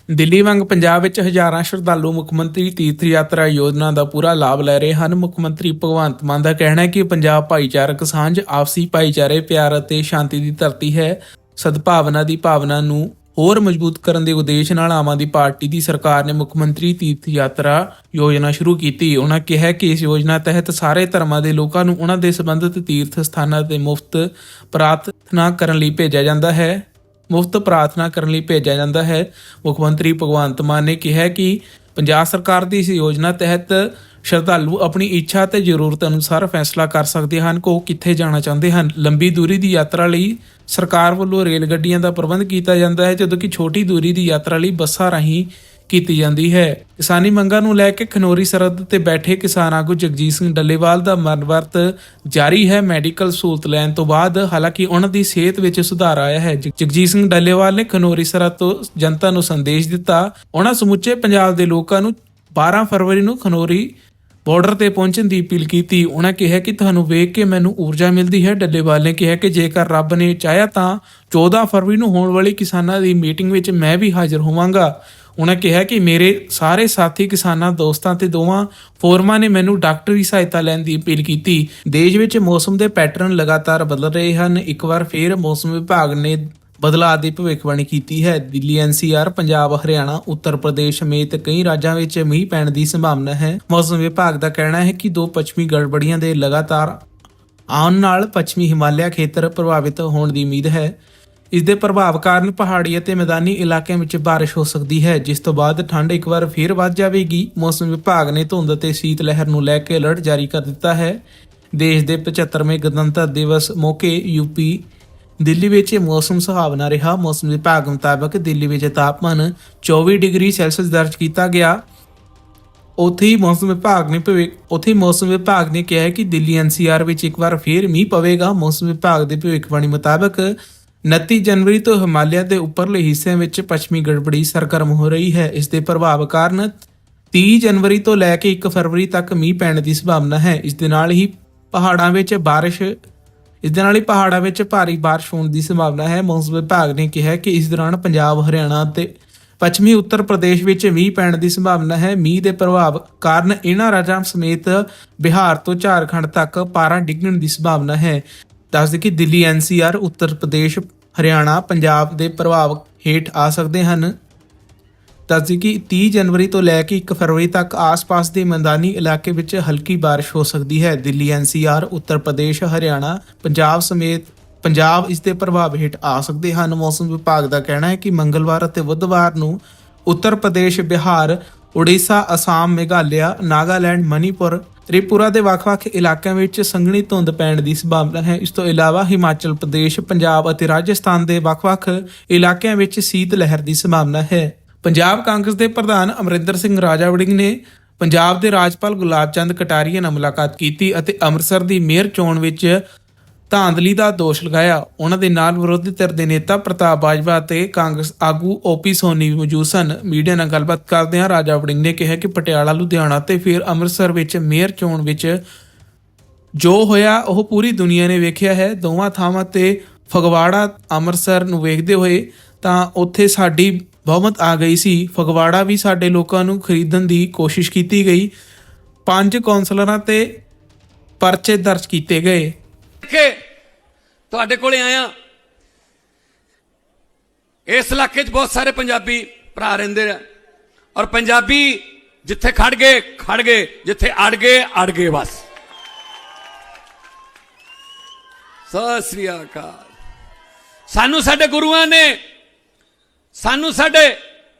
ਦਿੱਲੀ ਵਾਂਗ ਪੰਜਾਬ ਵਿੱਚ ਹਜ਼ਾਰਾਂ ਸ਼ਰਧਾਲੂ ਮੁੱਖ ਮੰਤਰੀ ਤੀਰਥ ਯਾਤਰਾ ਯੋਜਨਾ ਦਾ ਪੂਰਾ ਲਾਭ ਲੈ ਰਹੇ ਹਨ। ਮੁੱਖ ਮੰਤਰੀ ਭਗਵੰਤ ਮਾਨ ਦਾ ਕਹਿਣਾ ਹੈ ਕਿ ਪੰਜਾਬ ਭਾਈਚਾਰਕ ਸਾਂਝ, ਆਪਸੀ ਭਾਈਚਾਰੇ, ਪਿਆਰ ਅਤੇ ਸ਼ਾਂਤੀ ਦੀ ਧਰਤੀ ਹੈ। ਸਦਭਾਵਨਾ ਦੀ ਭਾਵਨਾ ਨੂੰ ਹੋਰ ਮਜ਼ਬੂਤ ਕਰਨ ਦੇ ਉਦੇਸ਼ ਨਾਲ ਆਮ ਆਦਮੀ ਪਾਰਟੀ ਦੀ ਸਰਕਾਰ ਨੇ ਮੁੱਖ ਮੰਤਰੀ ਤੀਰਥ ਯਾਤਰਾ ਯੋਜਨਾ ਸ਼ੁਰੂ ਕੀਤੀ। ਉਹਨਾਂ ਕਿਹਾ ਕਿ ਇਸ ਯੋਜਨਾ ਤਹਿਤ ਸਾਰੇ ਧਰਮਾਂ ਦੇ ਲੋਕਾਂ ਨੂੰ ਉਹਨਾਂ ਦੇ ਸੰਬੰਧਿਤ ਤੀਰਥ ਸਥਾਨਾਂ ਤੇ ਮੁਫਤ ਪ੍ਰਾਰਥਨਾ ਕਰਨ ਲਈ ਭੇਜਿਆ ਜਾਂਦਾ ਹੈ। ਮੁੱਖ ਮੰਤਰੀ ਭਗਵੰਤ ਮਾਨ ਨੇ ਕਿਹਾ ਕਿ ਪੰਜਾਬ ਸਰਕਾਰ ਦੀ ਇਸ ਯੋਜਨਾ ਤਹਿਤ ਸ਼ਰਧਾਲੂ ਆਪਣੀ ਇੱਛਾ ਤੇ ਜ਼ਰੂਰਤ ਅਨੁਸਾਰ ਫੈਸਲਾ ਕਰ ਸਕਦੇ ਹਨ ਕਿ ਉਹ ਕਿੱਥੇ ਜਾਣਾ ਚਾਹੁੰਦੇ ਹਨ। ਲੰਬੀ ਦੂਰੀ ਦੀ ਯਾਤਰਾ ਲਈ ਸਰਕਾਰ ਵੱਲੋਂ ਰੇਲ ਗੱਡੀਆਂ ਦਾ ਪ੍ਰਬੰਧ ਕੀਤਾ ਜਾਂਦਾ ਹੈ, ਜਦੋਂ ਕਿ ਛੋਟੀ ਦੂਰੀ ਦੀ ਯਾਤਰਾ ਲਈ ਬੱਸਾਂ ਰਾਹੀਂ ਕੀਤੀ ਜਾਂਦੀ ਹੈ। ਕਿਸਾਨੀ ਮੰਗਾਂ ਨੂੰ ਲੈ ਕੇ ਖਨੌਰੀ ਸਰਹੱਦ ਤੇ ਬੈਠੇ ਕਿਸਾਨ ਆਗੂ ਜਗਜੀਤ ਸਿੰਘ ਡੱਲੇਵਾਲ ਦਾ ਮਨਵਰਤ ਜਾਰੀ ਹੈ। ਮੈਡੀਕਲ ਸਹੂਲਤ ਲੈਣ ਤੋਂ ਬਾਅਦ ਹਾਲਾਂਕਿ ਉਹਨਾਂ ਦੀ ਸਿਹਤ ਵਿੱਚ ਸੁਧਾਰ ਆਇਆ ਹੈ। ਜਗਜੀਤ ਸਿੰਘ ਡੱਲੇਵਾਲ ਨੇ ਖਨੌਰੀ ਸਰਹੱਦ ਤੋਂ ਜਨਤਾ ਨੂੰ ਸੰਦੇਸ਼ ਦਿੱਤਾ। ਉਹਨਾਂ ਸਮੁੱਚੇ ਪੰਜਾਬ ਦੇ ਲੋਕਾਂ ਨੂੰ 12 ਫਰਵਰੀ ਨੂੰ ਖਨੌਰੀ ਬਾਰਡਰ ਤੇ ਪਹੁੰਚਣ ਦੀ ਅਪੀਲ ਕੀਤੀ। ਉਹਨਾਂ ਕਿਹਾ ਕਿ ਤੁਹਾਨੂੰ ਵੇਖ ਕੇ ਮੈਨੂੰ ਊਰਜਾ ਮਿਲਦੀ ਹੈ। ਡੱਲੇਵਾਲ ਨੇ ਕਿਹਾ ਕਿ ਜੇਕਰ ਰੱਬ ਨੇ ਚਾਹਿਆ ਤਾਂ 14 ਫਰਵਰੀ ਨੂੰ ਹੋਣ ਵਾਲੀ ਕਿਸਾਨਾਂ ਦੀ ਮੀਟਿੰਗ ਵਿੱਚ ਮੈਂ ਵੀ ਹਾਜ਼ਰ ਹੋਵਾਂਗਾ। ਉਹਨਾਂ ਕਿਹਾ ਕਿ ਮੇਰੇ ਸਾਰੇ ਸਾਥੀ ਕਿਸਾਨਾਂ, ਦੋਸਤਾਂ ਤੇ ਦੋਵਾਂ ਫੋਰਮਾਂ ਨੇ ਮੈਨੂੰ ਡਾਕਟਰੀ ਸਹਾਇਤਾ ਲੈਣ ਦੀ ਅਪੀਲ ਕੀਤੀ। ਦੇਸ਼ ਵਿੱਚ ਮੌਸਮ ਦੇ ਪੈਟਰਨ ਲਗਾਤਾਰ ਬਦਲ ਰਹੇ ਹਨ। ਇੱਕ ਵਾਰ ਫਿਰ ਮੌਸਮ ਵਿਭਾਗ ਨੇ ਬਦਲਾਅ ਦੀ ਭਵਿੱਖਬਾਣੀ ਕੀਤੀ ਹੈ। ਦਿੱਲੀ, NCR, ਪੰਜਾਬ, ਹਰਿਆਣਾ, ਉੱਤਰ ਪ੍ਰਦੇਸ਼ ਸਮੇਤ ਕਈ ਰਾਜਾਂ ਵਿੱਚ ਮੀਂਹ ਪੈਣ ਦੀ ਸੰਭਾਵਨਾ ਹੈ। ਮੌਸਮ ਵਿਭਾਗ ਦਾ ਕਹਿਣਾ ਹੈ ਕਿ 2 ਪੱਛਮੀ ਗੜਬੜੀਆਂ ਦੇ ਲਗਾਤਾਰ ਆਉਣ ਨਾਲ ਪੱਛਮੀ ਹਿਮਾਲਿਆ ਖੇਤਰ ਪ੍ਰਭਾਵਿਤ ਹੋਣ ਦੀ ਉਮੀਦ ਹੈ। ਇਸ ਦੇ ਪ੍ਰਭਾਵ ਕਾਰਨ ਪਹਾੜੀ ਅਤੇ ਮੈਦਾਨੀ ਇਲਾਕਿਆਂ ਵਿੱਚ ਬਾਰਿਸ਼ ਹੋ ਸਕਦੀ ਹੈ, ਜਿਸ ਤੋਂ ਬਾਅਦ ਠੰਡ ਇੱਕ ਵਾਰ ਫਿਰ ਵੱਧ ਜਾਵੇਗੀ। ਮੌਸਮ ਵਿਭਾਗ ਨੇ ਧੁੰਦ ਅਤੇ ਸੀਤ ਲਹਿਰ ਨੂੰ ਲੈ ਕੇ ਅਲਰਟ ਜਾਰੀ ਕਰ ਦਿੱਤਾ ਹੈ। ਦੇਸ਼ ਦੇ 75ਵੇਂ ਗਣਤੰਤਰ ਦਿਵਸ ਮੌਕੇ UP ਦਿੱਲੀ ਵਿੱਚ ਮੌਸਮ ਸੁਹਾਵਣਾ ਰਿਹਾ। ਮੌਸਮ ਵਿਭਾਗ ਮੁਤਾਬਕ ਦਿੱਲੀ ਵਿੱਚ ਤਾਪਮਾਨ 24 ਡਿਗਰੀ ਸੈਲਸੀਅਸ ਦਰਜ ਕੀਤਾ ਗਿਆ। ਉੱਥੇ ਹੀ ਮੌਸਮ ਵਿਭਾਗ ਨੇ ਕਿਹਾ ਹੈ ਕਿ ਦਿੱਲੀ, NCR ਵਿੱਚ ਇੱਕ ਵਾਰ ਫਿਰ ਮੀਂਹ ਪਵੇਗਾ। ਮੌਸਮ ਵਿਭਾਗ ਦੇ ਭਵਿੱਖਬਾਣੀ ਮੁਤਾਬਕ 29 ਜਨਵਰੀ ਤੋਂ ਹਿਮਾਲਿਆ ਦੇ ਉੱਪਰਲੇ ਹਿੱਸਿਆਂ ਵਿੱਚ ਪੱਛਮੀ ਗੜਬੜੀ ਸਰਗਰਮ ਹੋ ਰਹੀ ਹੈ। ਇਸ ਦੇ ਪ੍ਰਭਾਵ ਕਾਰਨ 30 ਜਨਵਰੀ ਤੋਂ ਲੈ ਕੇ 1 ਫਰਵਰੀ ਤੱਕ ਮੀਂਹ ਪੈਣ ਦੀ ਸੰਭਾਵਨਾ ਹੈ। ਇਸ ਦੇ ਨਾਲ ਹੀ ਪਹਾੜਾਂ ਵਿੱਚ ਭਾਰੀ ਬਾਰਿਸ਼ ਹੋਣ ਦੀ ਸੰਭਾਵਨਾ ਹੈ। ਮੌਸਮ ਵਿਭਾਗ ਨੇ ਕਿਹਾ ਕਿ ਇਸ ਦੌਰਾਨ ਪੰਜਾਬ, ਹਰਿਆਣਾ ਅਤੇ ਪੱਛਮੀ ਉੱਤਰ ਪ੍ਰਦੇਸ਼ ਵਿੱਚ ਮੀਂਹ ਪੈਣ ਦੀ ਸੰਭਾਵਨਾ ਹੈ। ਮੀਂਹ ਦੇ ਪ੍ਰਭਾਵ ਕਾਰਨ ਇਹਨਾਂ ਰਾਜਾਂ ਸਮੇਤ ਬਿਹਾਰ ਤੋਂ ਝਾਰਖੰਡ ਤੱਕ ਪਾਰਾ ਡਿੱਗਣ ਦੀ ਸੰਭਾਵਨਾ ਹੈ। ਦੱਸਦੇ ਕਿ ਦਿੱਲੀ, NCR, ਉੱਤਰ ਪ੍ਰਦੇਸ਼, ਹਰਿਆਣਾ, ਪੰਜਾਬ ਦੇ ਪ੍ਰਭਾਵ ਹੇਠ ਆ ਸਕਦੇ ਹਨ। ਦੱਸਦੇ ਕਿ 30 ਜਨਵਰੀ ਤੋਂ ਲੈ ਕੇ 1 ਫਰਵਰੀ ਤੱਕ ਆਸ-ਪਾਸ ਦੇ ਮੈਦਾਨੀ ਇਲਾਕੇ ਵਿੱਚ ਹਲਕੀ ਬਾਰਿਸ਼ ਹੋ ਸਕਦੀ ਹੈ। ਦਿੱਲੀ, NCR, ਉੱਤਰ ਪ੍ਰਦੇਸ਼, ਹਰਿਆਣਾ, ਪੰਜਾਬ ਇਸ ਦੇ ਪ੍ਰਭਾਵ ਹੇਠ ਆ ਸਕਦੇ ਹਨ। ਮੌਸਮ ਵਿਭਾਗ ਦਾ ਕਹਿਣਾ ਹੈ ਕਿ ਮੰਗਲਵਾਰ ਅਤੇ ਬੁੱਧਵਾਰ ਨੂੰ ਉੱਤਰ ਪ੍ਰਦੇਸ਼, ਬਿਹਾਰ, ਉੜੀਸਾ, ਅਸਾਮ, ਮੇਘਾਲਿਆ, ਨਾਗਾਲੈਂਡ, ਮਨੀਪੁਰ, ਤ੍ਰਿਪੁਰਾ ਦੇ ਵੱਖ-ਵੱਖ ਇਲਾਕਿਆਂ ਵਿੱਚ ਸੰਘਣੀ ਧੁੰਦ ਪੈਣ ਦੀ ਸੰਭਾਵਨਾ ਹੈ। ਇਸ ਤੋਂ ਇਲਾਵਾ ਹਿਮਾਚਲ ਪ੍ਰਦੇਸ਼, ਪੰਜਾਬ ਅਤੇ ਰਾਜਸਥਾਨ ਦੇ ਵੱਖ-ਵੱਖ ਇਲਾਕਿਆਂ ਵਿੱਚ ਸੀਤ ਲਹਿਰ ਦੀ ਸੰਭਾਵਨਾ ਹੈ। ਪੰਜਾਬ ਕਾਂਗਰਸ ਦੇ ਪ੍ਰਧਾਨ ਅਮਰਿੰਦਰ ਸਿੰਘ ਰਾਜਾ ਵੜਿੰਗ ਨੇ ਪੰਜਾਬ ਦੇ ਰਾਜਪਾਲ ਗੁਲਾਬ ਚੰਦ ਕਟਾਰੀਆ ਨਾਲ ਮੁਲਾਕਾਤ ਕੀਤੀ ਅਤੇ ਅੰਮ੍ਰਿਤਸਰ ਦੀ ਮੇਅਰ ਚੋਣ ਵਿੱਚ ਧਾਂਦਲੀ ਦਾ ਦੋਸ਼ ਲਗਾਇਆ। ਉਹਨਾਂ ਦੇ ਨਾਲ ਵਿਰੋਧੀ ਧਿਰ ਦੇ ਨੇਤਾ ਪ੍ਰਤਾਪ ਬਾਜਵਾ ਅਤੇ ਕਾਂਗਰਸ ਆਗੂ OP ਸੋਨੀ ਵੀ ਮੌਜੂਦ ਸਨ। ਮੀਡੀਆ ਨਾਲ ਗੱਲਬਾਤ ਕਰਦਿਆਂ ਰਾਜਾ ਵੜਿੰਗ ਨੇ ਕਿਹਾ ਕਿ ਪਟਿਆਲਾ, ਲੁਧਿਆਣਾ ਤੇ ਫਿਰ ਅੰਮ੍ਰਿਤਸਰ ਵਿੱਚ ਮੇਅਰ ਚੋਣ ਵਿੱਚ ਜੋ ਹੋਇਆ ਉਹ ਪੂਰੀ ਦੁਨੀਆ ਨੇ ਵੇਖਿਆ ਹੈ। ਦੋਵਾਂ ਥਾਵਾਂ ਤੇ ਫਗਵਾੜਾ, ਅੰਮ੍ਰਿਤਸਰ ਨੂੰ ਵੇਖਦੇ ਹੋਏ ਤਾਂ ਉੱਥੇ ਸਾਡੀ ਬਹੁਮਤ ਆ ਗਈ ਸੀ। ਫਗਵਾੜਾ ਵੀ ਸਾਡੇ ਲੋਕਾਂ ਨੂੰ ਖਰੀਦਣ ਦੀ ਕੋਸ਼ਿਸ਼ ਕੀਤੀ ਗਈ। 5 ਕੌਂਸਲਰਾਂ ਤੇ ਪਰਚੇ ਦਰਜ ਕੀਤੇ ਗਏ। ਤੁਹਾਡੇ ਕੋਲੇ ਆਇਆ, ਇਸ ਇਲਾਕੇ 'ਚ ਬਹੁਤ ਸਾਰੇ ਪੰਜਾਬੀ ਭਰਾ ਰਹਿੰਦੇ ਆ ਔਰ ਪੰਜਾਬੀ ਜਿੱਥੇ ਖੜ ਗਏ, ਜਿੱਥੇ ਅੜ ਗਏ ਬਸ। ਸਤਿ ਸ੍ਰੀ ਅਕਾਲ। ਸਾਨੂੰ ਸਾਡੇ ਗੁਰੂਆਂ ਨੇ, ਸਾਨੂੰ ਸਾਡੇ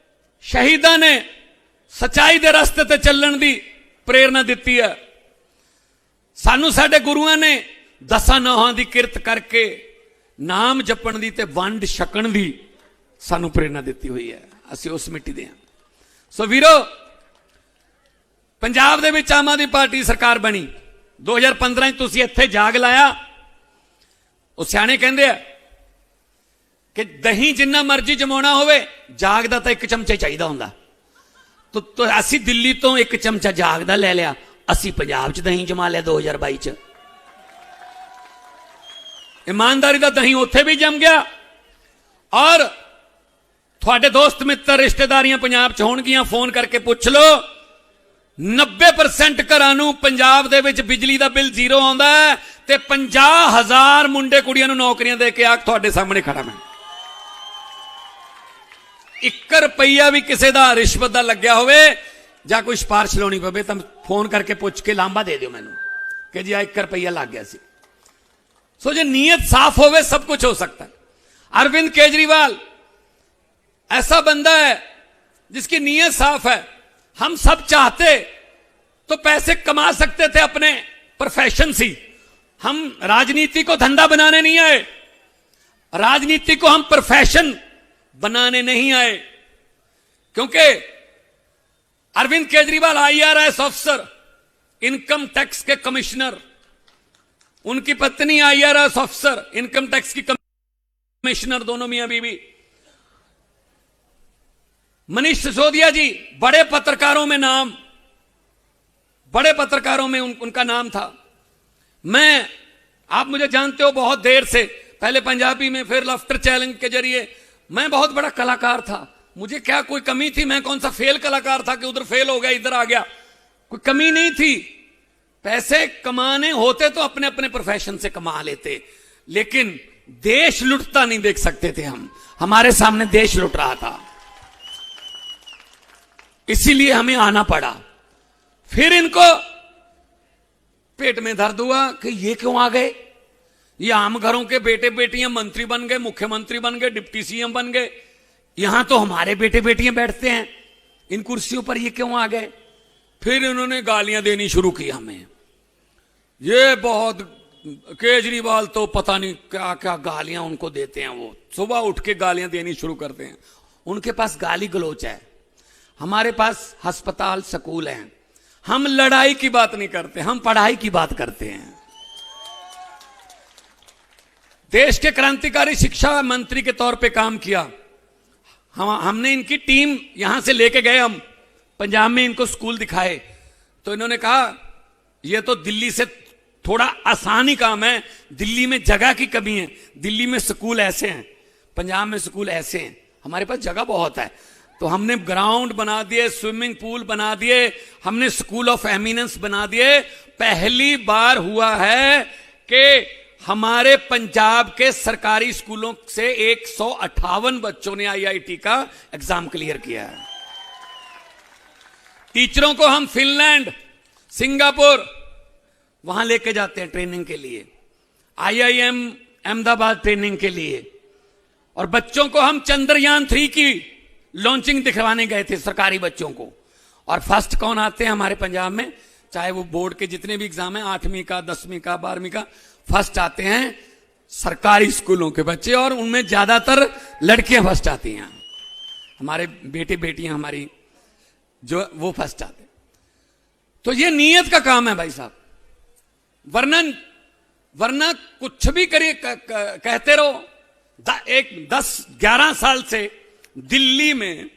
ਸ਼ਹੀਦਾਂ ਨੇ ਸੱਚਾਈ ਦੇ ਰਸਤੇ ਤੇ ਚੱਲਣ ਦੀ ਪ੍ਰੇਰਨਾ ਦਿੱਤੀ ਹੈ। ਸਾਨੂੰ ਸਾਡੇ ਗੁਰੂਆਂ ਨੇ 10 ਨੌਹਾਂ ਦੀ ਕਿਰਤ ਕਰਕੇ ਨਾਮ ਜਪਣ ਦੀ ਤੇ ਵੰਡ ਛਕਣ ਦੀ ਸਾਨੂੰ ਪ੍ਰੇਰਨਾ ਦਿੱਤੀ ਹੋਈ ਹੈ। ਅਸੀਂ ਉਸ ਮਿੱਟੀ ਦੇ ਹਾਂ। ਸੋ ਵੀਰੋ, ਪੰਜਾਬ ਦੇ ਵਿੱਚ ਆਮ ਆਦਮੀ ਪਾਰਟੀ ਸਰਕਾਰ ਬਣੀ 2015 'ਚ। ਤੁਸੀਂ ਇੱਥੇ ਜਾਗ ਲਾਇਆ। ਉਹ ਸਿਆਣੇ ਕਹਿੰਦੇ ਆ ਕਿ ਦਹੀਂ ਜਿੰਨਾ ਮਰਜ਼ੀ ਜਮਾਉਣਾ ਹੋਵੇ, ਜਾਗ ਦਾ ਤਾਂ 1 ਚਮਚਾ ਚਾਹੀਦਾ ਹੁੰਦਾ। ਤਾਂ ਅਸੀਂ ਦਿੱਲੀ ਤੋਂ 1 ਚਮਚਾ ਜਾਗ ਦਾ ਲੈ ਲਿਆ, ਅਸੀਂ ਪੰਜਾਬ 'ਚ ਦਹੀਂ ਜਮਾ ਲਿਆ 2022 'ਚ। ईमानदारी का दही उत्थे भी जम गया और ਤੁਹਾਡੇ ਦੋਸਤ ਮਿੱਤਰ ਰਿਸ਼ਤੇਦਾਰੀਆਂ ਪੰਜਾਬ 'ਚ ਹੋਣਗੀਆਂ, ਫੋਨ ਕਰਕੇ ਪੁੱਛ ਲਓ 90% ਘਰਾਂ ਨੂੰ ਪੰਜਾਬ ਦੇ ਵਿੱਚ ਬਿਜਲੀ ਦਾ ਬਿੱਲ ਜ਼ੀਰੋ ਆਉਂਦਾ ਹੈ ਤੇ 50,000 ਮੁੰਡੇ ਕੁੜੀਆਂ ਨੂੰ ਨੌਕਰੀਆਂ ਦੇ ਕੇ ਆ ਤੁਹਾਡੇ ਸਾਹਮਣੇ ਖੜਾ ਮੈਂ। 1 ਰੁਪਈਆ ਵੀ ਕਿਸੇ ਦਾ ਰਿਸ਼ਵਤ ਦਾ ਲੱਗਿਆ ਹੋਵੇ ਜਾਂ ਕੋਈ ਸਿਫਾਰਿਸ਼ ਲਾਉਣੀ ਪਵੇ ਤਾਂ ਫੋਨ ਕਰਕੇ ਪੁੱਛ ਕੇ ਲਾਂਭਾ ਦੇ ਦਿਓ ਮੈਨੂੰ कि जी 1 रुपया लग गया सी। सो जो नीयत साफ होवे सब कुछ हो सकता है। अरविंद केजरीवाल ऐसा बंदा है जिसकी नीयत साफ है। हम सब चाहते तो पैसे कमा सकते थे अपने प्रोफेशन से। हम राजनीति को धंधा बनाने नहीं आए, राजनीति को हम प्रोफेशन बनाने नहीं आए। क्योंकि अरविंद केजरीवाल IRS अफसर, इनकम टैक्स के कमिश्नर, उनकी पत्नी IRS अफसर, इनकम टैक्स की कमिश्नर, दोनों मियां बीवी। मनीष सिसोदिया जी बड़े पत्रकारों में नाम, बड़े पत्रकारों में उनका नाम था। मैं, आप मुझे जानते हो बहुत देर से, पहले पंजाबी में फिर लाफ्टर चैलेंज के जरिए। मैं बहुत बड़ा कलाकार था, मुझे क्या कोई कमी थी? मैं कौन सा फेल कलाकार था कि उधर फेल हो गया इधर आ गया? कोई कमी नहीं थी। पैसे कमाने होते तो अपने अपने प्रोफेशन से कमा लेते, लेकिन देश लुटता नहीं देख सकते थे हम। हमारे सामने देश लुट रहा था, इसीलिए हमें आना पड़ा। फिर इनको पेट में दर्द हुआ कि ये क्यों आ गए? ये आम घरों के बेटे बेटियां मंत्री बन गए, मुख्यमंत्री बन गए, डिप्टी CM बन गए। यहां तो हमारे बेटे बेटियां बैठते हैं इन कुर्सियों पर, ये क्यों आ गए? फिर इन्होंने गालियां देनी शुरू की हमें। ये बहुत, केजरीवाल तो पता नहीं क्या क्या गालियां उनको देते हैं। वो सुबह उठ के गालियां देनी शुरू करते हैं। उनके पास गाली गलौच है, हमारे पास अस्पताल स्कूल हैं। हम लड़ाई की बात नहीं करते, हम पढ़ाई की बात करते हैं। देश के क्रांतिकारी शिक्षा मंत्री के तौर पे काम किया। हमने इनकी टीम यहां से लेके गए, हम पंजाब में इनको स्कूल दिखाए तो इन्होंने कहा यह तो दिल्ली से थोड़ा आसानी काम है, दिल्ली में जगह की कमी है, दिल्ली में स्कूल ऐसे हैं, पंजाब में स्कूल ऐसे हैं, हमारे पास जगह बहुत है। तो हमने ग्राउंड बना दिए, स्विमिंग पूल बना दिए, हमने स्कूल ऑफ एमिनेंस बना दिए। पहली बार हुआ है कि हमारे पंजाब के सरकारी स्कूलों से 158 बच्चों ने IIT का एग्जाम क्लियर किया है। टीचरों को हम फिनलैंड, सिंगापुर वहां लेके जाते हैं ट्रेनिंग के लिए, IIM अहमदाबाद ट्रेनिंग के लिए। और बच्चों को हम चंद्रयान 3 की लॉन्चिंग दिखवाने गए थे सरकारी बच्चों को। और फर्स्ट कौन आते हैं हमारे पंजाब में, चाहे वो बोर्ड के जितने भी एग्जाम हैं, 8वीं का, 10वीं का, 12वीं का, फर्स्ट आते हैं सरकारी स्कूलों के बच्चे। और उनमें ज्यादातर लड़कियां फर्स्ट आती हैं, हमारे बेटे बेटियां हमारी जो वो फर्स्ट आते। तो ये नीयत का काम है भाई साहब, वरना कुछ भी करिए कहते रहो। 10-11 साल से दिल्ली में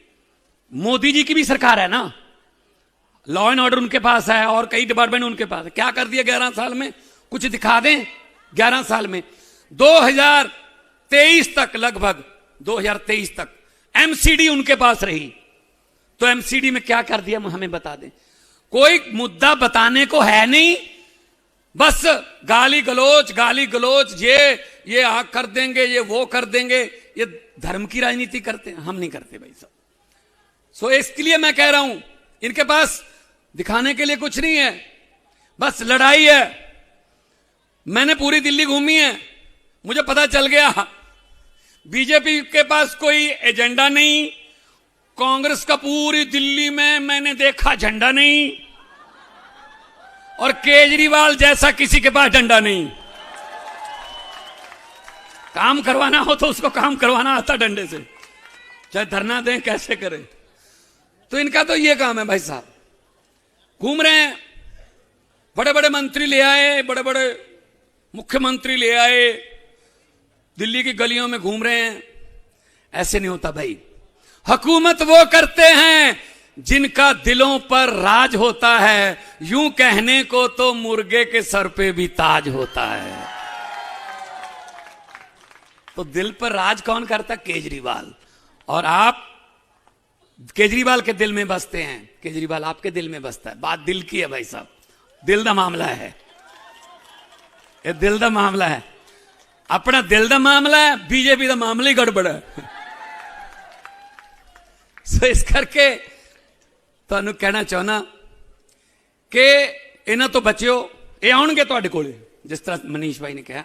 मोदी जी की भी सरकार है ना, लॉ एंड ऑर्डर उनके पास है और कई डिपार्टमेंट उनके पास है। क्या कर दिया 11 साल में? कुछ दिखा दें। 11 साल में 2023 तक, लगभग 2023 तक MCD उनके पास रही। तो MCD में क्या कर दिया हमें बता दें। कोई मुद्दा बताने को है नहीं, बस गाली गलोच, ये आग कर देंगे, ये वो कर देंगे। ये धर्म की राजनीति करते हैं, हम नहीं करते भाई साहब। सो इसके लिए मैं कह रहा हूं, इनके पास दिखाने के लिए कुछ नहीं है, बस लड़ाई है। मैंने पूरी दिल्ली घूमी है, मुझे पता चल गया बीजेपी के पास कोई एजेंडा नहीं, कांग्रेस का पूरी दिल्ली में मैंने देखा झंडा नहीं, और केजरीवाल जैसा किसी के पास डंडा नहीं। काम करवाना हो तो उसको काम करवाना आता डंडे से, चाहे धरना दें कैसे करें। तो इनका तो ये काम है भाई साहब। घूम रहे हैं, बड़े बड़े मंत्री ले आए, बड़े बड़े मुख्यमंत्री ले आए, दिल्ली की गलियों में घूम रहे हैं। ऐसे नहीं होता भाई। हुकूमत वो करते हैं जिनका दिलों पर राज होता है। यूं कहने को तो मुर्गे के सर पे भी ताज होता है। तो दिल पर राज कौन करता? केजरीवाल। और आप केजरीवाल के दिल में बसते हैं, केजरीवाल आपके दिल में बसता है। बात दिल की है भाई साहब, दिल का मामला है, ये दिल का मामला है, अपना दिल का मामला है, बीजेपी का मामला ही गड़बड़ है। सो इस करके ਤੁਹਾਨੂੰ कहना चाहना कि इन्हों तो बचियो, ये आउणगे तुहाडे कोले, जिस तरह मनीष भाई ने कहा।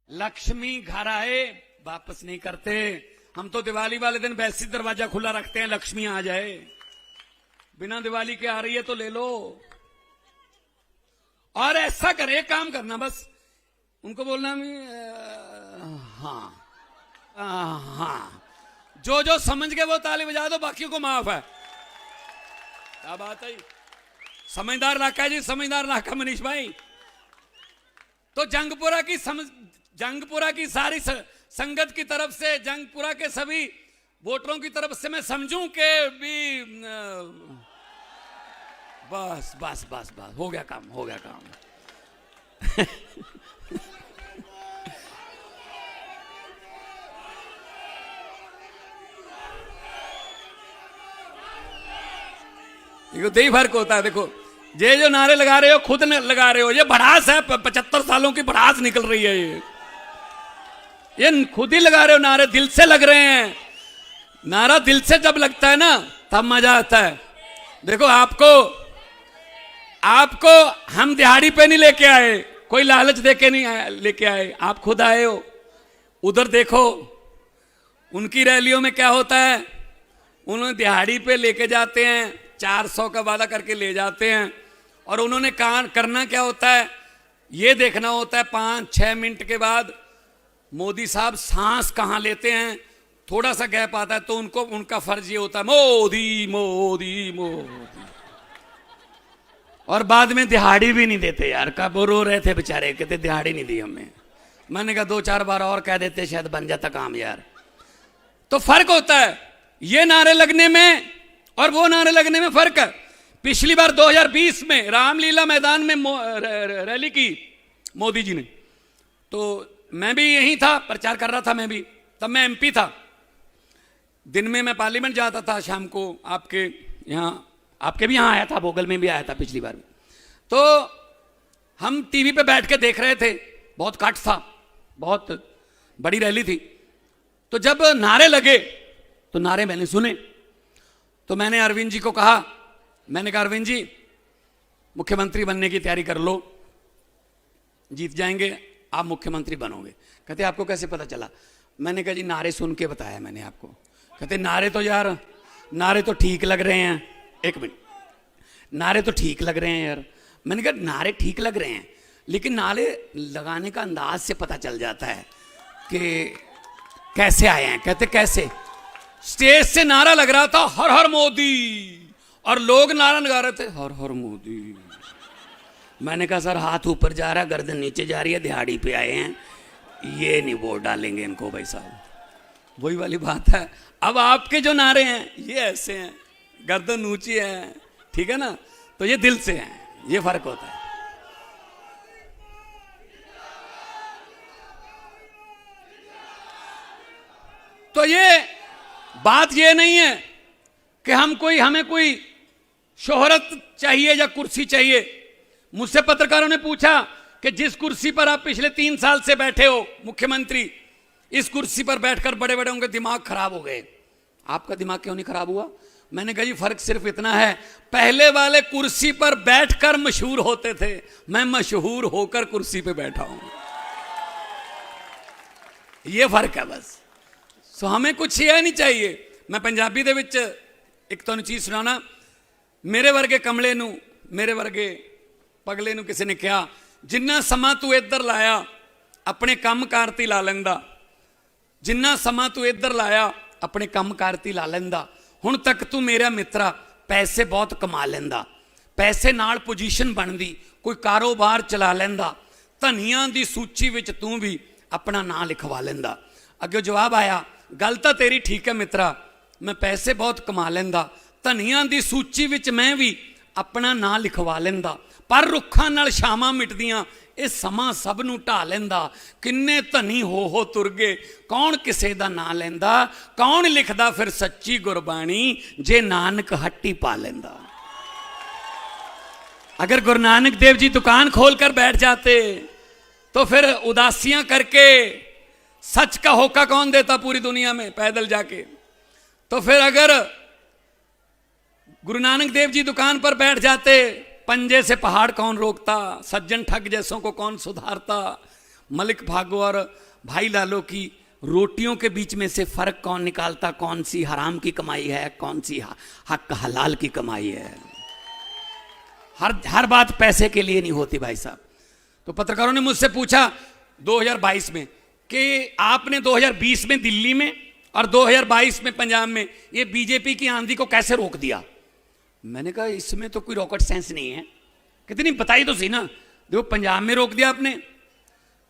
लक्ष्मी घर आए वापस नहीं करते, हम तो दिवाली वाले दिन वैसे दरवाजा खुला रखते हैं, लक्ष्मी आ जाए, बिना दिवाली के आ रही है तो ले लो। और ऐसा करे, काम करना बस, उनको बोलना हाँ हाँ, जो समझ गए वो ताली बजा दो, बाकियों को माफ है। क्या बात है, समझदार इलाका जी, समझदार इलाका मनीष भाई। तो जंगपुरा की सारी संगत की तरफ से, जंगपुरा के सभी वोटरों की तरफ से मैं समझूं कि भी बस बस बस बस हो गया काम, हो गया काम। देखो यही फर्क होता है। देखो ये जो नारे लगा रहे हो खुद लगा रहे हो, ये भड़ास है, 75 सालों की भड़ास निकल रही है, ये खुद ही लगा रहे हो नारे, दिल से लग रहे हैं। नारा दिल से जब लगता है ना तब मजा आता है। देखो आपको हम दिहाड़ी पे नहीं लेके आए, कोई लालच देके नहीं लेके आए, आप खुद आए हो। उधर देखो उनकी रैलियों में क्या होता है, उन्होंने दिहाड़ी पे लेके जाते हैं, 400 का वादा करके ले जाते हैं, और उन्होंने करना क्या होता है, ये देखना होता है 5-6 मिनट के बाद मोदी साहब सांस कहां लेते हैं, थोड़ा सा गैप आता है तो उनका फर्ज ये होता है मोदी मोदी मोदी, और बाद में दिहाड़ी भी नहीं देते यार। कब रो रहे थे बेचारे, कहते दिहाड़ी नहीं दी हमें। मैंने कहा 2-4 बार और कह देते शायद बन जाता काम यार। तो फर्क होता है ये नारे लगने में और वो नारे लगने में फर्क है। पिछली बार 2020 में रामलीला मैदान में रैली की मोदी जी ने, तो मैं भी यहीं था, प्रचार कर रहा था मैं भी, तब मैं एमपी था। दिन में मैं पार्लियामेंट जाता था, शाम को आपके भी यहाँ आया था, भोगल में भी आया था पिछली बार। तो हम टीवी पे बैठ के देख रहे थे, बहुत कट था, बहुत बड़ी रैली थी। तो जब नारे लगे तो नारे मैंने सुने, तो मैंने अरविंद जी को कहा, मैंने कहा अरविंद जी मुख्यमंत्री बनने की तैयारी कर लो, जीत जाएंगे, आप मुख्यमंत्री बनोगे। कहते आपको कैसे पता चला? मैंने कहा जी नारे सुन के बताया मैंने आपको। कहते नारे तो ठीक लग रहे हैं। एक मिनट, नारे तो ठीक लग रहे हैं यार। मैंने कहा नारे ठीक लग रहे हैं, लेकिन नारे लगाने का अंदाज से पता चल जाता है कि कैसे आए हैं। कहते कैसे? स्टेज से नारा लग रहा था हर हर मोदी, और लोग नारा लगा रहे थे हर हर मोदी। मैंने कहा सर हाथ ऊपर जा रहा है, गर्दन नीचे जा रही है, दिहाड़ी पे आए हैं, ये नहीं वोट डालेंगे इनको भाई साहब। वही वाली बात है। अब आपके जो नारे हैं ये ऐसे हैं, गर्दन ऊंची है, ठीक है ना, तो ये दिल से हैं, ये फर्क होता है। तो ये बात ये नहीं है कि हमें कोई शोहरत चाहिए या कुर्सी चाहिए। मुझसे पत्रकारों ने पूछा कि जिस कुर्सी पर आप पिछले 3 साल से बैठे हो मुख्यमंत्री, इस कुर्सी पर बैठकर बड़े बड़े उनके दिमाग खराब हो गए, आपका दिमाग क्यों नहीं खराब हुआ? मैंने कहा जी फर्क सिर्फ इतना है, पहले वाले कुर्सी पर बैठकर मशहूर होते थे, मैं मशहूर होकर कुर्सी पे बैठा हूं, ये फर्क है बस। सो हमें कुछ यह नहीं चाहिए। मैं पंजाबी दे विच एक तुहानूं चीज़ सुनाना। मेरे वर्गे कमले नूं, मेरे वर्गे पगले नूं किसी ने कहा, जिन्ना समा तू इधर लाया अपने काम कारती ला लेंदा, जिन्ना समा तू इधर लाया अपने काम कारती ला लेंदा, हुण तक तू मेरा मित्रा पैसे बहुत कमा लेंदा, पैसे नाल पोजीशन बनदी, कोई कारोबार चला लेंदा, ਧਨੀਆਂ ਦੀ ਸੂਚੀ ਵਿੱਚ ਤੂੰ ਵੀ ਆਪਣਾ ਨਾਂ ਲਿਖਵਾ ਲੈਂਦਾ। ਅੱਗੇ ਜਵਾਬ ਆਇਆ, ਗੱਲ ਤਾਂ ਤੇਰੀ ਠੀਕ ਹੈ ਮਿੱਤਰਾ, ਮੈਂ ਪੈਸੇ ਬਹੁਤ ਕਮਾ ਲੈਂਦਾ, ਧਨੀਆਂ ਦੀ ਸੂਚੀ ਵਿੱਚ ਮੈਂ ਵੀ ਆਪਣਾ ਨਾਂ ਲਿਖਵਾ ਲੈਂਦਾ, ਪਰ ਰੁੱਖਾਂ ਨਾਲ ਛਾਵਾਂ ਮਿਟਦੀਆਂ, ਇਹ ਸਮਾਂ ਸਭ ਨੂੰ ਢਾ ਲੈਂਦਾ। ਕਿੰਨੇ ਧਨੀ ਹੋ ਤੁਰ ਗਏ, ਕੌਣ ਕਿਸੇ ਦਾ ਨਾਂ ਲੈਂਦਾ, ਕੌਣ ਲਿਖਦਾ ਫਿਰ ਸੱਚੀ ਗੁਰਬਾਣੀ, ਜੇ ਨਾਨਕ ਹੱਟੀ ਪਾ ਲੈਂਦਾ। अगर गुरु नानक देव जी दुकान खोलकर बैठ जाते तो फिर उदासियां करके सच का होका कौन देता पूरी दुनिया में पैदल जाके। तो फिर अगर गुरु नानक देव जी दुकान पर बैठ जाते, पंजे से पहाड़ कौन रोकता, सज्जन ठग जैसों को कौन सुधारता, मलिक भागो और भाई लालो की रोटियों के बीच में से फर्क कौन निकालता, कौन सी हराम की कमाई है, कौन सी हक हलाल की कमाई है। हर बात पैसे के लिए नहीं होती भाई साहब। तो पत्रकारों ने मुझसे पूछा 2022 में कि आपने 2020 में दिल्ली में और 2022 में पंजाब में ये बीजेपी की आंधी को कैसे रोक दिया। मैंने कहा इसमें तो कोई रॉकेट साइंस नहीं है। कितनी बताई तो सी ना, देखो पंजाब में रोक दिया आपने,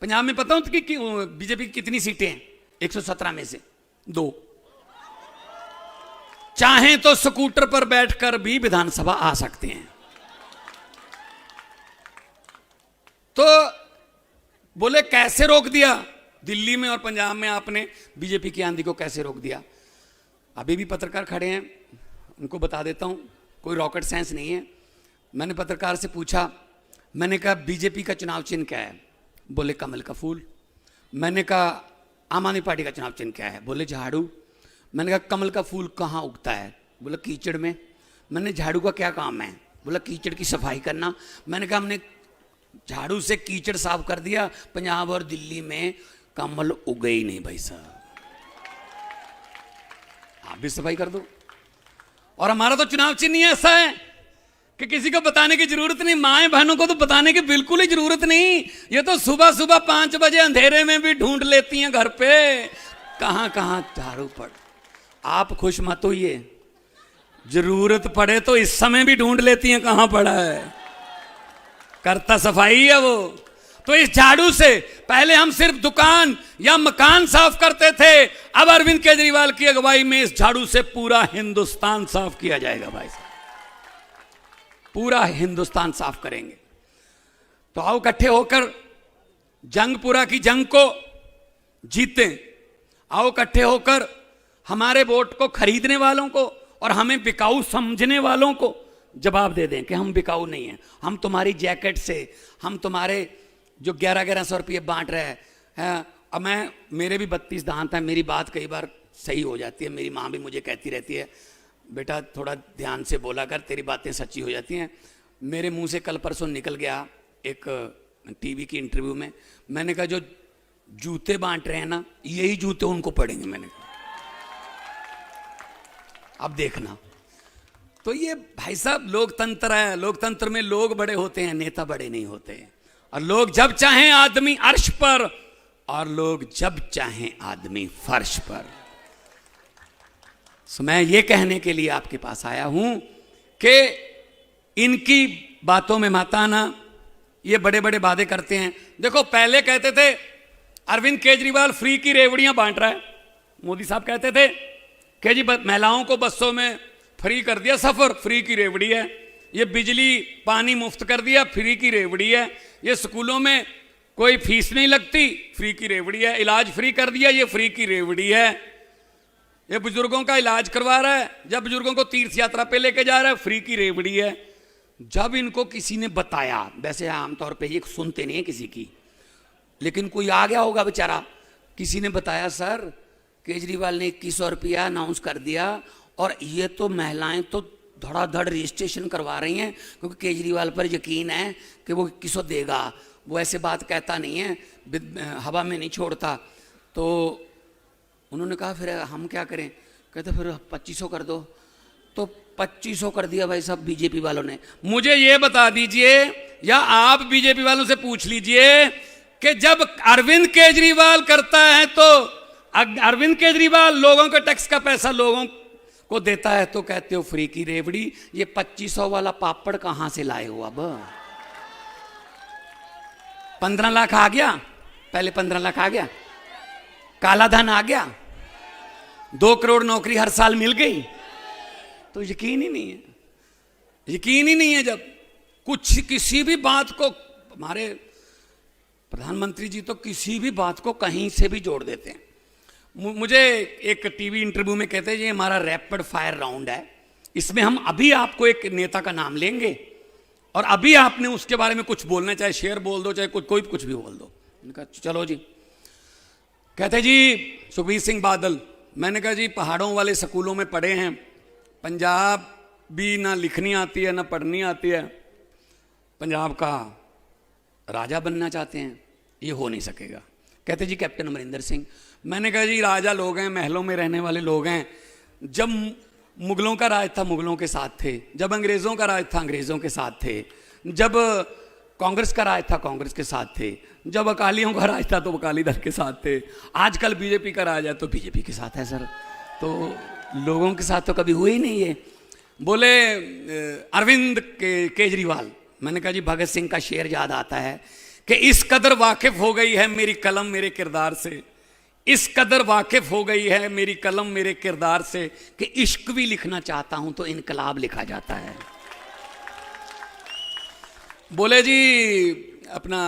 पंजाब में पता हो कि बीजेपी की कितनी सीटें हैं, 117 में से 2। चाहें तो स्कूटर पर बैठकर भी विधानसभा आ सकते हैं। तो बोले कैसे रोक दिया दिल्ली में और पंजाब में आपने बीजेपी की आंधी को, कैसे रोक दिया। अभी भी पत्रकार खड़े हैं, उनको बता देता हूं, कोई रॉकेट साइंस नहीं है। मैंने पत्रकार से पूछा, मैंने कहा बीजेपी का चुनाव चिन्ह क्या है, बोले कमल का फूल। मैंने कहा आम आदमी पार्टी का चुनाव चिन्ह क्या है, बोले झाड़ू। मैंने कहा कमल का फूल कहाँ उगता है, बोला कीचड़ में। मैंने झाड़ू का क्या काम है, बोला कीचड़ की सफाई करना। मैंने कहा हमने झाड़ू से कीचड़ साफ कर दिया, पंजाब और दिल्ली में कमल उगे ही नहीं भाई साहब, आप भी सफाई कर दो। और हमारा तो चुनाव चिन्ह ही ऐसा है कि किसी को बताने की जरूरत नहीं, माएं बहनों को तो बताने की बिल्कुल ही जरूरत नहीं। ये तो सुबह सुबह 5 बजे अंधेरे में भी ढूंढ लेती हैं घर पे, कहां कहां झाड़ू पड़। आप खुश मत होइए, जरूरत पड़े तो इस समय भी ढूंढ लेती हैं कहां पड़ा है, करता सफाई है वो। तो इस झाड़ू से पहले हम सिर्फ दुकान या मकान साफ करते थे, अब अरविंद केजरीवाल की अगुवाई में इस झाड़ू से पूरा हिंदुस्तान साफ किया जाएगा भाई साहब, पूरा हिंदुस्तान साफ करेंगे। तो आओ इकट्ठे होकर जंगपुरा की जंग को जीते, आओ इकट्ठे होकर हमारे वोट को खरीदने वालों को और हमें बिकाऊ समझने वालों को जवाब दे दें कि हम बिकाऊ नहीं हैं। हम तुम्हारी जैकेट से, हम तुम्हारे जो 1100 रुपये बांट रहे हैं, अब मेरे भी 32 दांत हैं, मेरी बात कई बार सही हो जाती है। मेरी माँ भी मुझे कहती रहती है, बेटा थोड़ा ध्यान से बोला कर, तेरी बातें सच्ची हो जाती हैं। मेरे मुंह से कल परसों निकल गया एक टीवी की इंटरव्यू में, मैंने कहा जो जूते बांट रहे हैं ना, यही जूते उनको पड़ेंगे। मैंने कहा अब देखना। तो ये भाई साहब लोकतंत्र है, लोकतंत्र में लोग बड़े होते हैं, नेता बड़े नहीं होते। और लोग जब चाहें आदमी अर्श पर, और लोग जब चाहें आदमी फर्श पर। तो मैं ये कहने के लिए आपके पास आया हूं कि इनकी बातों में मत आना, ये बड़े बड़े वादे करते हैं। देखो पहले कहते थे अरविंद केजरीवाल फ्री की रेवड़ियां बांट रहा है, मोदी साहब कहते थे कि जी महिलाओं को बसों में फ्री कर दिया सफर, फ्री की रेवड़ी है। ये बिजली पानी मुफ्त कर दिया, फ्री की रेवड़ी है। ये स्कूलों में कोई फीस नहीं लगती, फ्री की रेवड़ी है। इलाज फ्री कर दिया, ये फ्री की रेवड़ी है। ये बुजुर्गों का इलाज करवा रहा है, जब बुजुर्गों को तीर्थ यात्रा पे लेके जा रहा है, फ्री की रेवड़ी है। जब इनको किसी ने बताया, वैसे आमतौर पे ये सुनते नहीं है किसी की, लेकिन कोई आ गया होगा बेचारा, किसी ने बताया सर केजरीवाल ने 2100 रुपया अनाउंस कर दिया और ये तो महिलाएं तो धड़ाधड़ रजिस्ट्रेशन करवा रही हैं, क्योंकि केजरीवाल पर यकीन है कि वो 2100 देगा। वो ऐसे बात कहता नहीं है, हवा में नहीं छोड़ता। तो उन्होंने कहा फिर हम क्या करें, कहते फिर 2500 कर दो। तो 2500 कर दिया भाई साहब बीजेपी वालों ने। मुझे ये बता दीजिए, या आप बीजेपी वालों से पूछ लीजिए कि जब अरविंद केजरीवाल करता है तो अरविंद केजरीवाल लोगों के टैक्स का पैसा लोगों को देता है तो कहते हो फ्री की रेवड़ी। ये 2500 वाला पापड़ कहां से लाए हो? अब 15 लाख आ गया, पहले 15 लाख आ गया, काला धन आ गया, 2 करोड़ नौकरी हर साल मिल गई, तो यकीन ही नहीं है, यकीन ही नहीं है। जब कुछ किसी भी बात को, हमारे प्रधानमंत्री जी तो किसी भी बात को कहीं से भी जोड़ देते हैं। मुझे एक टीवी इंटरव्यू में कहते हैं ये हमारा रैपिड फायर राउंड है, इसमें हम अभी आपको एक नेता का नाम लेंगे और अभी आपने उसके बारे में कुछ बोलना, चाहे शेर बोल दो, चाहे कुछ भी बोल दो। मैंने कहा चलो जी। कहते जी सुखबीर सिंह बादल। मैंने कहा जी पहाड़ों वाले स्कूलों में पढ़े हैं, पंजाब भी ना लिखनी आती है ना पढ़नी आती है, पंजाब का राजा बनना चाहते हैं, ये हो नहीं सकेगा। कहते जी कैप्टन अमरिंदर सिंह। मैंने कहा जी राजा लोग हैं, महलों में रहने वाले लोग हैं, जब मुगलों का राज था मुगलों के साथ थे, जब अंग्रेज़ों का राज था अंग्रेज़ों के साथ थे, जब कांग्रेस का राज था कांग्रेस के साथ थे, जब अकालियों का राज था तो अकाली दल के साथ थे, आजकल बीजेपी का राज है तो बीजेपी के साथ है सर, तो लोगों के साथ तो कभी हुए ही नहीं है। बोले अरविंद केजरीवाल। मैंने कहा जी भगत सिंह का शेर याद आता है कि इस कदर वाकिफ हो गई है मेरी कलम मेरे किरदार से, इस कदर वाकिफ हो गई है मेरी कलम मेरे किरदार से कि इश्क भी लिखना चाहता हूं तो इनकलाब लिखा जाता है। बोले जी अपना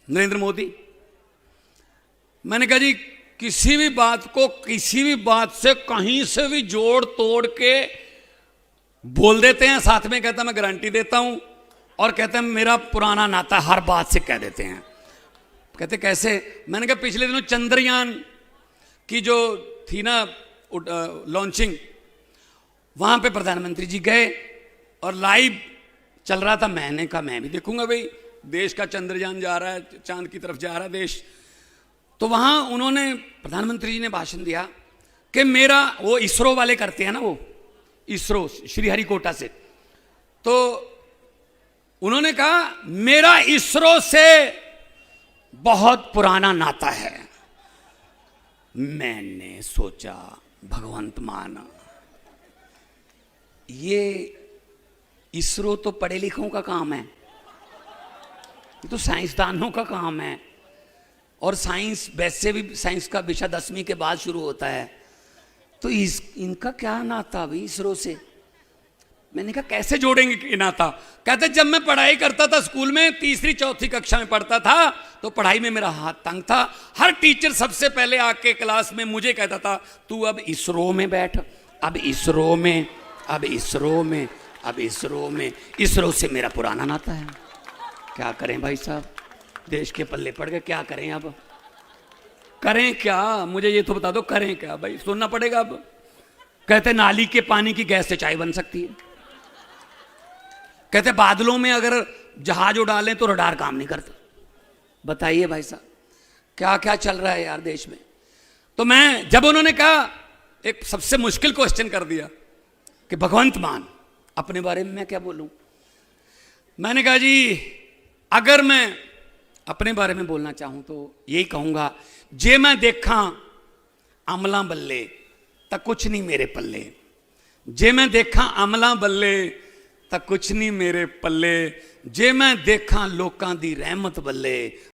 नरेंद्र मोदी। मैंने कहा जी किसी भी बात को किसी भी बात से कहीं से भी जोड़ तोड़ के बोल देते हैं, साथ में कहता मैं गारंटी देता हूं और कहते हैं मेरा पुराना नाता, हर बात से कह देते हैं। कहते कैसे? मैंने कहा पिछले दिनों चंद्रयान की जो थी ना लॉन्चिंग, वहां पे प्रधानमंत्री जी गए और लाइव चल रहा था। मैंने कहा मैं भी देखूंगा भाई, देश का चंद्रयान जा रहा है, चांद की तरफ जा रहा है देश। तो वहां उन्होंने प्रधानमंत्री जी ने भाषण दिया कि मेरा, वो इसरो वाले करते हैं ना, वो इसरो श्रीहरिकोटा से, तो उन्होंने कहा मेरा इसरो से बहुत पुराना नाता है। मैंने सोचा भगवंत मान, ये इसरो तो पढ़े लिखों का काम है, ये तो साइंसदानों का काम है, और साइंस वैसे भी साइंस का विषय 10वीं के बाद शुरू होता है, तो इनका क्या नाता भाई इसरो से? मैंने कहा कैसे जोड़ेंगे ये नाता? कहते जब मैं पढ़ाई करता था स्कूल में, तीसरी चौथी कक्षा में पढ़ता था, तो पढ़ाई में मेरा हाथ तंग था, हर टीचर सबसे पहले आके क्लास में मुझे कहता था तू अब इसरो में बैठ, अब इसरो में, अब इसरो में, अब इसरो में। इसरो से मेरा पुराना नाता है। क्या करें भाई साहब, देश के पल्ले पड़ गए, क्या करें अब? करें क्या? मुझे ये तो बता दो करें क्या भाई, सुनना पड़ेगा अब। कहते नाली के पानी की गैस से चाय बन सकती है। कहते बादलों में अगर जहाज उड़ालें तो रडार काम नहीं करता। बताइए भाई साहब क्या क्या चल रहा है यार देश में। तो मैं, जब उन्होंने कहा, एक सबसे मुश्किल क्वेश्चन कर दिया कि भगवंत मान अपने बारे में मैं क्या बोलूं, मैंने कहा जी अगर मैं अपने बारे में बोलना चाहूं तो यही कहूंगा, जे मैं देखा अमला बल्ले तक कुछ नहीं मेरे पल्ले, जे मैं देखा अमला बल्ले तक कुछ नहीं मेरे पल्ले, जे मैं देखा लोकां दी रहमत बल्ले